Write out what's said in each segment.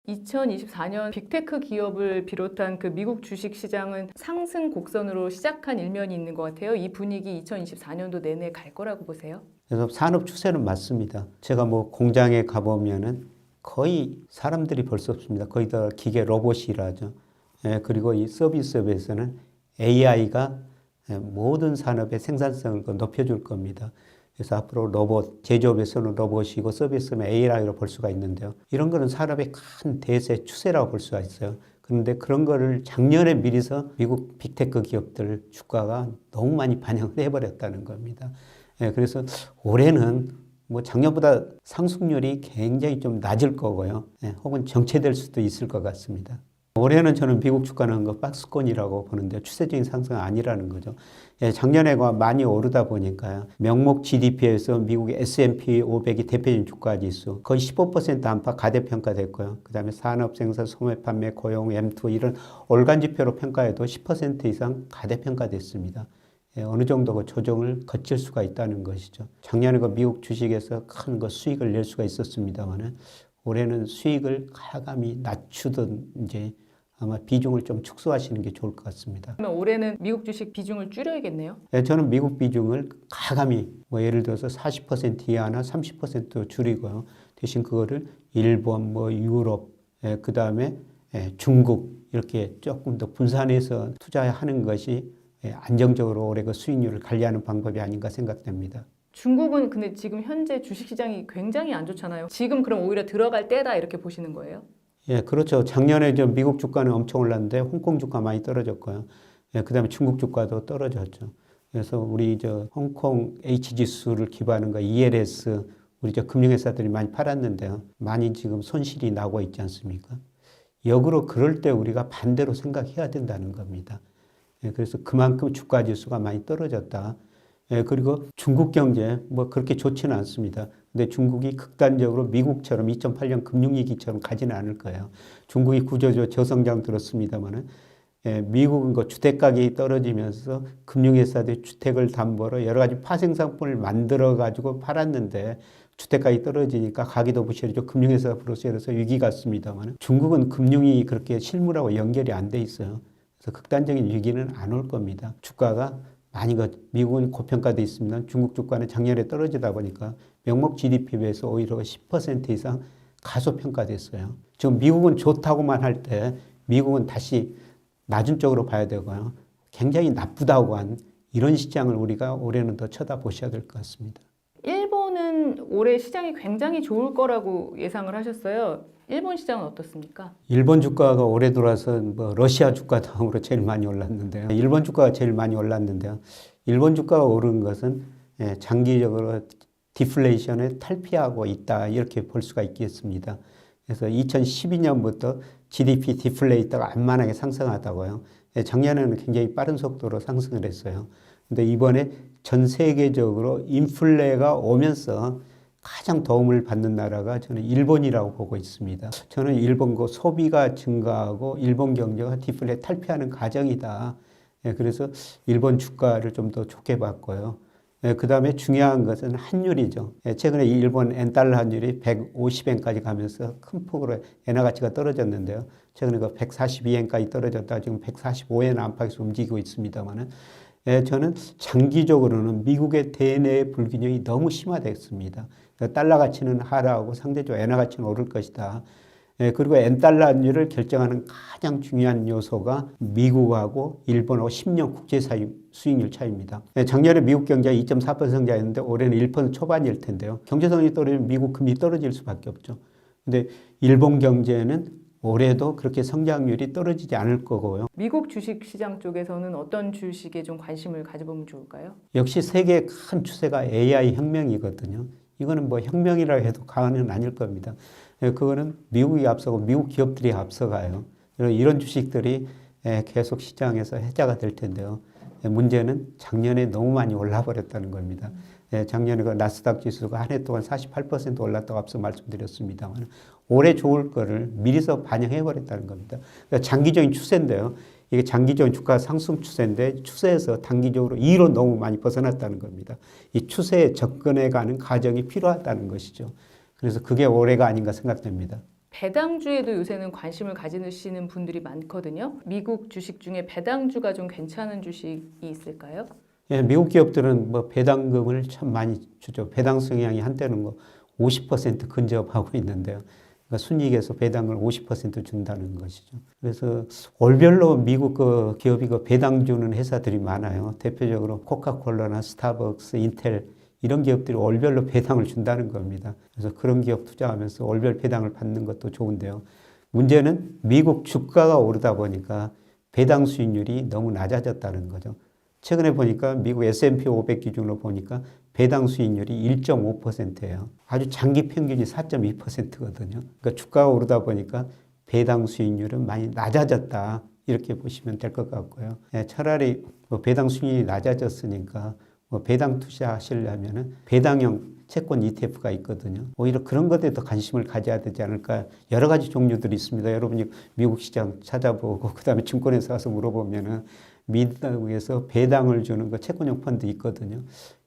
2024년 빅테크 기업을 비롯한 그 미국 주식 시장은 상승 곡선으로 시작한 일면이 있는 것 같아요. 이 분위기 2024년도 내내 갈 거라고 보세요? 그래서 산업 추세는 맞습니다. 제가 뭐 공장에 가보면은 거의 사람들이 볼 수 없습니다. 거의 다 기계 로봇이라 하죠. 그리고 이 서비스업에서는 AI가 모든 산업의 생산성을 높여줄 겁니다. 그래서 앞으로 로봇, 제조업에서는 로봇이고 서비스는 AI로 볼 수가 있는데요. 이런 거는 산업의 큰 대세 추세라고 볼 수가 있어요. 그런데 그런 거를 작년에 미리서 미국 빅테크 기업들 주가가 너무 많이 반영을 해버렸다는 겁니다. 그래서 올해는 뭐 작년보다 상승률이 굉장히 좀 낮을 거고요. 혹은 정체될 수도 있을 것 같습니다. 올해는 저는 미국 주가는 그 박스권이라고 보는데 추세적인 상승은 아니라는 거죠. 작년에 많이 오르다 보니까요. 명목 GDP에서 미국의 S&P 500이 대표적인 주가 지수 거의 15% 안팎 가대평가됐고요. 그 다음에 산업, 생산, 소매, 판매, 고용, M2 이런 올간 지표로 평가해도 10% 이상 가대평가됐습니다. 어느 정도 그 조정을 거칠 수가 있다는 것이죠. 작년에 그 미국 주식에서 큰 그 수익을 낼 수가 있었습니다만은 올해는 수익을 가감히 낮추든 이제 아마 비중을 좀 축소하시는 게 좋을 것 같습니다. 그러면 올해는 미국 주식 비중을 줄여야겠네요? 저는 미국 비중을 가감히 뭐 예를 들어서 40% 이하나 30% 줄이고요. 대신 그거를 일본, 뭐 유럽, 그 다음에 중국 이렇게 조금 더 분산해서 투자하는 것이 안정적으로 올해 그 수익률을 관리하는 방법이 아닌가 생각됩니다. 중국은 근데 지금 현재 주식시장이 굉장히 안 좋잖아요. 지금 그럼 오히려 들어갈 때다 이렇게 보시는 거예요? 그렇죠. 작년에 저 미국 주가는 엄청 올랐는데 홍콩 주가 많이 떨어졌고요. 그 다음에 중국 주가도 떨어졌죠. 그래서 우리 저 홍콩 H지수를 기반한 거 ELS 우리 저 금융회사들이 많이 팔았는데요. 많이 지금 손실이 나고 있지 않습니까? 역으로 그럴 때 우리가 반대로 생각해야 된다는 겁니다. 그래서 그만큼 주가 지수가 많이 떨어졌다. 그리고 중국 경제 뭐 그렇게 좋지는 않습니다. 근데 중국이 극단적으로 미국처럼 2008년 금융위기처럼 가지는 않을 거예요. 중국이 구조적으로 저성장 들었습니다만은 미국은 그 주택 가격이 떨어지면서 금융회사들이 주택을 담보로 여러 가지 파생상품을 만들어 가지고 팔았는데 주택 가격이 떨어지니까 가기도 부실해져 금융회사 프로세스에서 위기 같습니다만 중국은 금융이 그렇게 실물하고 연결이 안 돼 있어요. 그래서 극단적인 위기는 안 올 겁니다. 주가가 많이 미국은 고평가돼 있습니다. 중국 주가는 작년에 떨어지다 보니까 명목 GDP 비해서 오히려 10% 이상 가소평가됐어요. 지금 미국은 좋다고만 할 때 미국은 다시 낮은 쪽으로 봐야 되고요. 굉장히 나쁘다고 한 이런 시장을 우리가 올해는 더 쳐다보셔야 될 것 같습니다. 일본은 올해 시장이 굉장히 좋을 거라고 예상을 하셨어요. 일본 시장은 어떻습니까? 일본 주가가 올해 들어와서 뭐 러시아 주가 다음으로 제일 많이 올랐는데요. 일본 주가가 제일 많이 올랐는데요. 일본 주가가 오른 것은 장기적으로 디플레이션에 탈피하고 있다 이렇게 볼 수가 있겠습니다. 그래서 2012년부터 GDP 디플레이터가 안만하게 상승하다고요. 작년에는 굉장히 빠른 속도로 상승을 했어요. 근데 이번에 전 세계적으로 인플레가 오면서 가장 도움을 받는 나라가 저는 일본이라고 보고 있습니다. 저는 일본 그 소비가 증가하고 일본 경제가 디플레 탈피하는 과정이다. 그래서 일본 주가를 좀 더 좋게 봤고요. 그 다음에 중요한 것은 환율이죠. 최근에 일본 엔달러 환율이 150엔까지 가면서 큰 폭으로 엔화 가치가 떨어졌는데요. 최근에 그 142엔까지 떨어졌다 지금 145엔 안팎에서 움직이고 있습니다만은 저는 장기적으로는 미국의 대내 불균형이 너무 심화됐습니다. 달러 가치는 하락하고 상대적으로 엔화 가치는 오를 것이다. 그리고 엔달러 환율을 결정하는 가장 중요한 요소가 미국하고 일본하고 10년 국제 수익률 차이입니다. 작년에 미국 경제가 2.4% 성장했는데 올해는 1% 초반일 텐데요. 경제성이 떨어지면 미국 금리 떨어질 수밖에 없죠. 근데 일본 경제는 올해도 그렇게 성장률이 떨어지지 않을 거고요. 미국 주식 시장 쪽에서는 어떤 주식에 좀 관심을 가져보면 좋을까요? 역시 세계의 큰 추세가 AI 혁명이거든요. 이거는 뭐 혁명이라 해도 과언은 아닐 겁니다. 그거는 미국이 앞서고 미국 기업들이 앞서가요. 이런 주식들이 계속 시장에서 해자가 될 텐데요. 문제는 작년에 너무 많이 올라버렸다는 겁니다. 작년에 그 나스닥 지수가 한 해 동안 48% 올랐다고 앞서 말씀드렸습니다만 올해 좋을 거를 미리서 반영해버렸다는 겁니다. 그러니까 장기적인 추세인데요. 이게 장기적인 주가 상승 추세인데 추세에서 단기적으로 2로 너무 많이 벗어났다는 겁니다. 이 추세에 접근해가는 과정이 필요하다는 것이죠. 그래서 그게 올해가 아닌가 생각됩니다. 배당주에도 요새는 관심을 가지시는 분들이 많거든요. 미국 주식 중에 배당주가 좀 괜찮은 주식이 있을까요? 예, 미국 기업들은 뭐 배당금을 참 많이 주죠. 배당 성향이 한때는 뭐 50% 근접하고 있는데요. 그러니까 순이익에서 배당을 50% 준다는 것이죠. 그래서 월별로 미국 그 기업이 그 배당 주는 회사들이 많아요. 대표적으로 코카콜라나 스타벅스, 인텔 이런 기업들이 월별로 배당을 준다는 겁니다. 그래서 그런 기업 투자하면서 월별 배당을 받는 것도 좋은데요. 문제는 미국 주가가 오르다 보니까 배당 수익률이 너무 낮아졌다는 거죠. 최근에 보니까 미국 S&P 500 기준으로 보니까 배당 수익률이 1.5%예요. 아주 장기 평균이 4.2%거든요. 그러니까 주가가 오르다 보니까 배당 수익률은 많이 낮아졌다. 이렇게 보시면 될 것 같고요. 차라리 뭐 배당 수익률이 낮아졌으니까 뭐 배당 투자하시려면 배당형 채권 ETF가 있거든요. 오히려 그런 것에 더 관심을 가져야 되지 않을까. 여러 가지 종류들이 있습니다. 여러분이 미국 시장 찾아보고 그다음에 증권회사 가서 물어보면은 미국에서 배당을 주는 그 채권형 펀드 있거든요.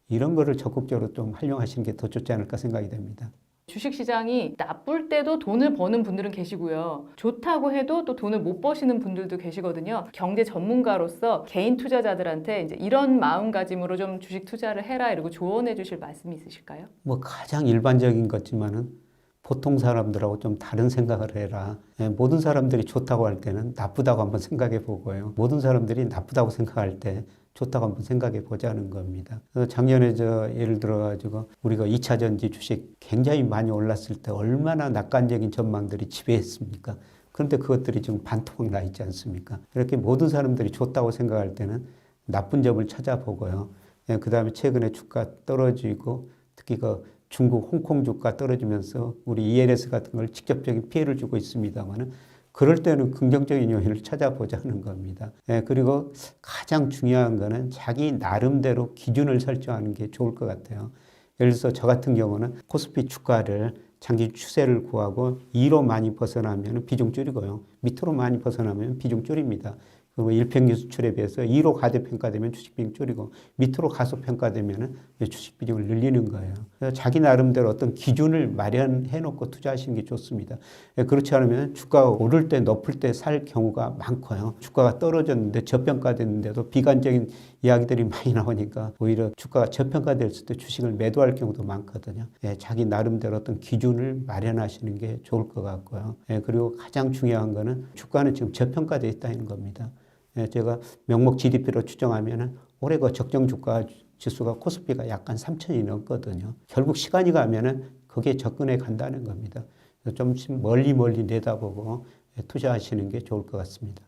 이런 거를 적극적으로 좀 활용하시는 게 더 좋지 않을까 생각이 됩니다. 주식시장이 나쁠 때도 돈을 버는 분들은 계시고요. 좋다고 해도 또 돈을 못 버시는 분들도 계시거든요. 경제 전문가로서 개인 투자자들한테 이제 이런 마음가짐으로 좀 주식 투자를 해라 이러고 조언해 주실 말씀이 있으실까요? 뭐 가장 일반적인 거지만은 보통 사람들하고 좀 다른 생각을 해라. 모든 사람들이 좋다고 할 때는 나쁘다고 한번 생각해 보고요. 모든 사람들이 나쁘다고 생각할 때 좋다고 한번 생각해 보자는 겁니다. 그래서 작년에 예를 들어 가지고 우리가 2차 전지 주식 굉장히 많이 올랐을 때 얼마나 낙관적인 전망들이 지배했습니까? 그런데 그것들이 지금 반토막 나 있지 않습니까? 이렇게 모든 사람들이 좋다고 생각할 때는 나쁜 점을 찾아보고요. 그 다음에 최근에 주가 떨어지고 특히 그 중국, 홍콩 주가 떨어지면서 우리 ELS 같은 걸 직접적인 피해를 주고 있습니다만은 그럴 때는 긍정적인 요인을 찾아보자는 겁니다. 그리고 가장 중요한 거는 자기 나름대로 기준을 설정하는 게 좋을 것 같아요. 예를 들어서 저 같은 경우는 코스피 주가를 장기 추세를 구하고 2로 많이 벗어나면 비중 줄이고요. 밑으로 많이 벗어나면 비중 줄입니다. 그리고 일평균 수출에 비해서 2로 가대평가되면 주식 비중 줄이고 밑으로 가소평가되면 주식 비중을 늘리는 거예요. 그래서 자기 나름대로 어떤 기준을 마련해 놓고 투자하시는 게 좋습니다. 그렇지 않으면 주가가 오를 때 높을 때 살 경우가 많고요. 주가가 떨어졌는데 저평가됐는데도 비관적인 이야기들이 많이 나오니까 오히려 주가가 저평가됐을 때 주식을 매도할 경우도 많거든요. 자기 나름대로 어떤 기준을 마련하시는 게 좋을 것 같고요. 그리고 가장 중요한 거는 주가는 지금 저평가되어 있다는 겁니다. 제가 명목 GDP로 추정하면 올해 그 적정 주가 지수가 코스피가 약간 3,000이 넘거든요. 결국 시간이 가면은 거기에 접근해 간다는 겁니다. 좀 멀리 내다보고 투자하시는 게 좋을 것 같습니다.